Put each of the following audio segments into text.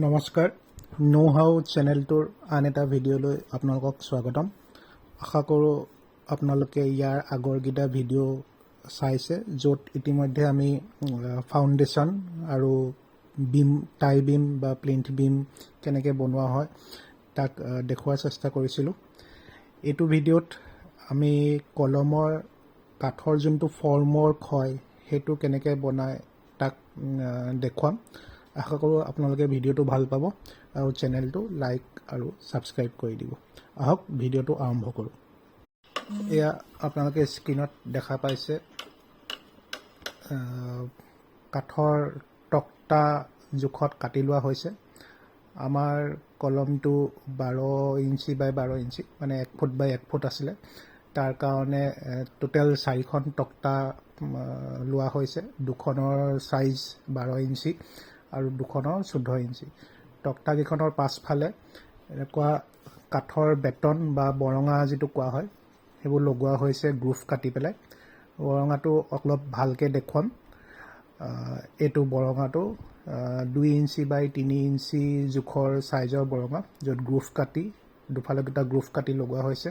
নমস্কাৰ know how চেনেলটোৰ আন এটা ভিডিঅ'লৈ আপোনালোকক স্বাগতম আশা কৰোঁ আপোনালোকে ইয়াৰ আগৰকেইটা ভিডিঅ' চাইছে য'ত ইতিমধ্যে আমি ফাউণ্ডেশ্যন আৰু বিম টাই বিম বা প্লিন্থ বিম কেনেকৈ বনোৱা হয় তাক দেখুৱাৰ চেষ্টা কৰিছিলোঁ এইটো ভিডিঅ'ত আমি কলমৰ কাঠৰ যোনটো ফৰ্মৱৰ্ক হয় সেইটো কেনেকৈ বনায় তাক দেখুৱাম আশা কৰোঁ আপোনালোকে ভিডিঅ'টো ভাল পাব আৰু চেনেলটো লাইক আৰু ছাবস্ক্ৰাইব কৰি দিব আহক ভিডিঅ'টো আৰম্ভ কৰোঁ এয়া আপোনালোকে স্ক্ৰীনত দেখা পাইছে কাঠৰ তক্তা জোখত কাটি লোৱা হৈছে আমাৰ কলমটো 12 ইঞ্চি বাই 12 ইঞ্চি মানে 1 ফুট বাই 1 ফুট আছিলে তাৰ কাৰণে টোটেল 4খন তক্তা লোৱা হৈছে দুখনৰ সাইজ 12 ইঞ্চি আৰু দুখনৰ 14 ইঞ্চি তক্তাকেইখনৰ পাছফালে এনেকুৱা কাঠৰ বেটন বা বৰঙা যিটো কোৱা হয় সেইবোৰ লগোৱা হৈছে গ্ৰুভ কাটি পেলাই বৰঙাটো অলপ ভালকৈ দেখুৱাম এইটো বৰঙাটো 2 ইঞ্চি বাই 3 ইঞ্চি জোখৰ সাইজৰ বৰঙা য'ত গ্ৰুভ কাটি দুফালে দুটা গ্ৰুভ কাটি লগোৱা হৈছে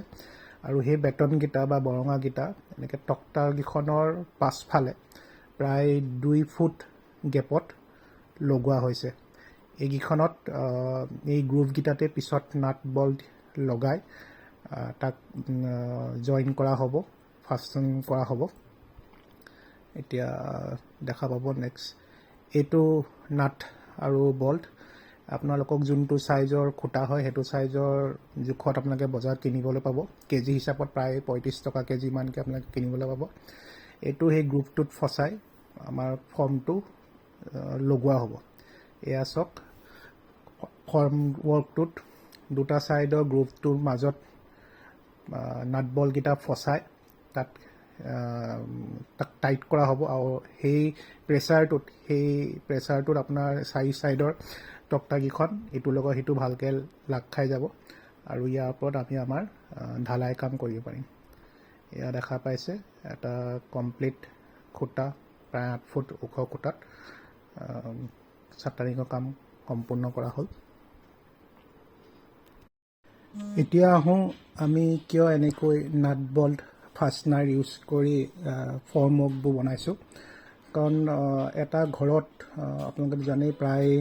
আৰু সেই বেটনকেইটা বা বৰঙাকেইটা এনেকৈ তক্তাকেইখনৰ পাছফালে প্ৰায় 2 ফুট গেপত লগোৱা হৈছে এইকেইখনত এই গ্ৰুভকেইটাতে পিছত নাট বল্ট লগাই তাক জইন কৰা হ'ব ফাষ্টেন কৰা হ'ব এতিয়া দেখা পাব নেক্সট এইটো নাট আৰু বল্ট আপোনালোকক যোনটো সাইজৰ খুঁটা হয় সেইটো সাইজৰ জোখত আপোনালোকে বজাৰত কিনিবলৈ পাব কেজি হিচাপত প্ৰায় 35 টকা কেজি মানকৈ আপোনালোকে কিনিবলৈ পাব এইটো সেই গ্ৰুভটোত ফচাই আমাৰ ফৰ্মটো লগোৱা হ'ব এয়া চাওক ফৰ্ম ৱৰ্কটোত দুটা সাইডৰ গ্ৰুভটোৰ মাজত নাট বলকেইটা ফচাই তাত টাইট কৰা হ'ব আৰু সেই প্ৰেছাৰটোত আপোনাৰ 4 সাইডৰ তক্তাকেইখন ইটোৰ লগত সিটো ভালকৈ লাগ খাই যাব আৰু ইয়াৰ ওপৰত আমি আমাৰ ঢালাই কাম কৰিব পাৰিম এয়া দেখা পাইছে এটা কমপ্লিট খুঁটা প্ৰায় 8 ফুট ওখ খুঁটাত চাটাৰিঙৰ কাম সম্পূৰ্ণ কৰা হ'ল এতিয়া আহোঁ আমি কিয় এনেকৈ নাট বল্ট ফাষ্টনাৰ ইউজ কৰি ফৰ্মৱৰ্কবোৰ বনাইছোঁ কাৰণ এটা ঘৰত আপোনালোকে জানেই প্ৰায়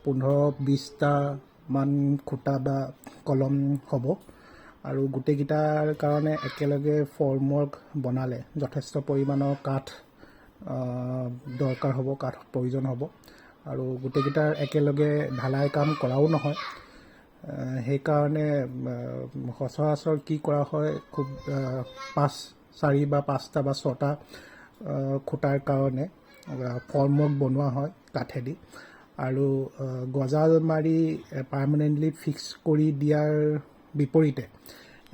15-20টা মান খুঁটা বা কলম হ'ব আৰু গোটেইকেইটাৰ কাৰণে একেলগে ফৰ্মৱৰ্ক বনালে যথেষ্ট পৰিমাণৰ কাঠ দৰকাৰ হ'ব কাঠ প্ৰয়োজন হ'ব আৰু গোটেইকেইটাৰ একেলগে ঢালাই কাম কৰাও নহয় সেইকাৰণে সচৰাচৰ কি কৰা হয় খুব 4 বা 5টা বা 6টা খুঁটাৰ কাৰণে ফৰ্মৱৰ্ক বনোৱা হয় কাঠেদি আৰু গজাল মাৰি পাৰ্মানেণ্টলি ফিক্স কৰি দিয়াৰ বিপৰীতে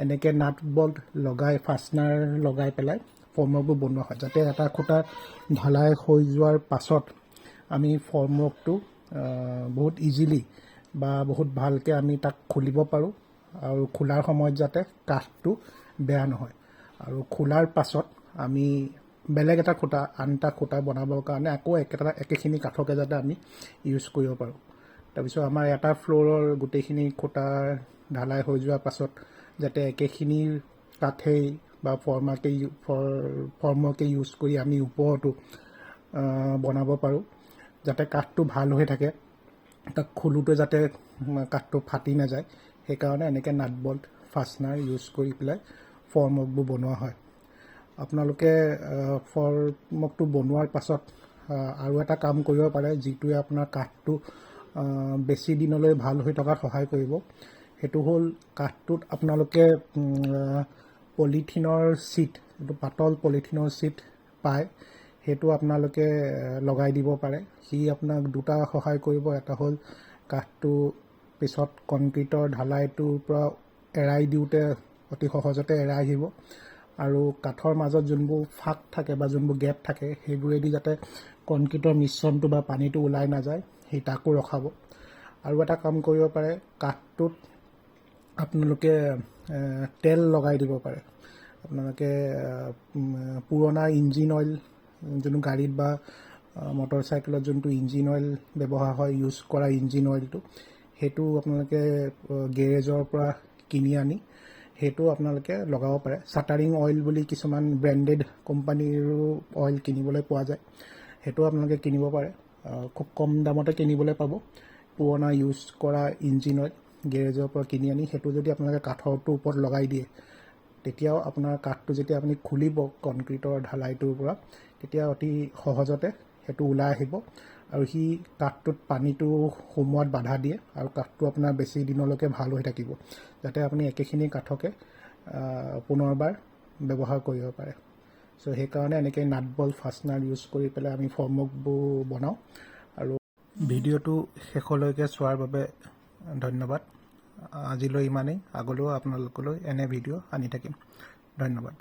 এনেকৈ নাট বল্ট লগাই ফাষ্টনাৰ লগাই পেলাই ফৰ্মৱৰ্কবোৰ বনোৱা হয় যাতে এটা খুঁটা ঢালাই হৈ যোৱাৰ পাছত আমি ফৰ্মৱৰ্কটো বহুত ইজিলি বা বহুত ভালকৈ আমি তাক খুলিব পাৰোঁ আৰু খোলাৰ সময়ত যাতে কাঠটো বেয়া নহয় আৰু খোলাৰ পাছত আমি বেলেগ এটা খুঁটা আন এটা খুঁটা বনাবৰ কাৰণে আকৌ একেখিনি কাঠকে যাতে আমি ইউজ কৰিব পাৰোঁ তাৰপিছত আমাৰ এটা ফ্ল'ৰৰ গোটেইখিনি খুঁটা ঢালাই হৈ যোৱাৰ পাছত যাতে একেখিনি কাঠেই বা ফৰ্মৱৰ্কে ইউজ কৰি আমি ওপৰতো বনাব পাৰোঁ যাতে কাঠটো ভাল হৈ থাকে তাক খোলোতে যাতে কাঠটো ফাটি নাযায় সেইকাৰণে এনেকৈ নাট বল্ট ফাষ্টনাৰ ইউজ কৰি পেলাই ফৰ্মৱৰ্কবোৰ বনোৱা হয় আপোনালোকে ফৰ্মৱৰ্কটো বনোৱাৰ পাছত আৰু এটা কাম কৰিব পাৰে যিটোৱে আপোনাৰ কাঠটো বেছি দিনলৈ ভাল হৈ থকাত সহায় কৰিব সেইটো হ'ল কাঠটোত আপোনালোকে পলিথিনৰ ছিট এইটো পাতল পলিথিনৰ ছিট পায় সেইটো আপোনালোকে লগাই দিব পাৰে সি আপোনাক দুটা সহায় কৰিব এটা হ'ল কাঠটো পিছত কনক্ৰিটৰ ঢালাইটোৰ পৰা এৰাই দিওঁতে অতি সহজতে এৰাই আহিব আৰু কাঠৰ মাজত যোনবোৰ ফাঁক থাকে বা যোনবোৰ গেপ থাকে সেইবোৰেদি যাতে কনক্ৰিটৰ মিশ্ৰণটো বা পানীটো ওলাই নাযায় সেই তাকো ৰখাব আৰু এটা কাম কৰিব পাৰে কাঠটোত আপোনালোকে তেল লগাই দিব পাৰে আপোনালোকে পুৰণা ইঞ্জিন অইল যোনটো গাড়ীত বা মটৰচাইকেলত যোনটো ইঞ্জিন অইল ব্যৱহাৰ হয়, ইউজ কৰা ইঞ্জিন অইলটো, সেইটো আপোনালোকে গেৰেজৰ পৰা কিনি আনি সেইটো আপোনালোকে লগাব পাৰে। চাটাৰিং অইল বুলি কিছুমান ব্ৰেণ্ডেড কোম্পানীৰো অইল কিনিবলৈ পোৱা যায়, সেইটো আপোনালোকে কিনিব পাৰে। খুব কম দামতে কিনিবলৈ পাব। পুৰণা ইউজ কৰা ইঞ্জিন অইল গেৰেজৰ পৰা কিনি আনি সেইটো যদি আপোনালোকে কাঠৰটোৰ ওপৰত লগাই দিয়ে, তেতিয়াও আপোনাৰ কাঠটো যেতিয়া আপুনি খুলিব কনক্ৰিটৰ ঢালাইটোৰ পৰা, তেতিয়া অতি সহজতে সেইটো ওলাই আহিব আৰু সি কাঠটোত পানীটো সোমোৱাত বাধা দিয়ে আৰু কাঠটো আপোনাৰ বেছি দিনলৈকে ভাল হৈ থাকিব, যাতে আপুনি একেখিনি কাঠকে পুনৰবাৰ ব্যৱহাৰ কৰিব পাৰে। চ' সেইকাৰণে এনেকৈ নাট বল্ট ফাষ্টনাৰ ইউজ কৰি পেলাই আমি ফৰ্মৱৰ্কবোৰ বনাওঁ। আৰু ভিডিঅ'টো শেষলৈকে চোৱাৰ বাবে ধন্যবাদ। আজিলৈ ইমানেই। আগলৈও আপোনালোকলৈ এনে ভিডিঅ' আনি থাকিম। ধন্যবাদ।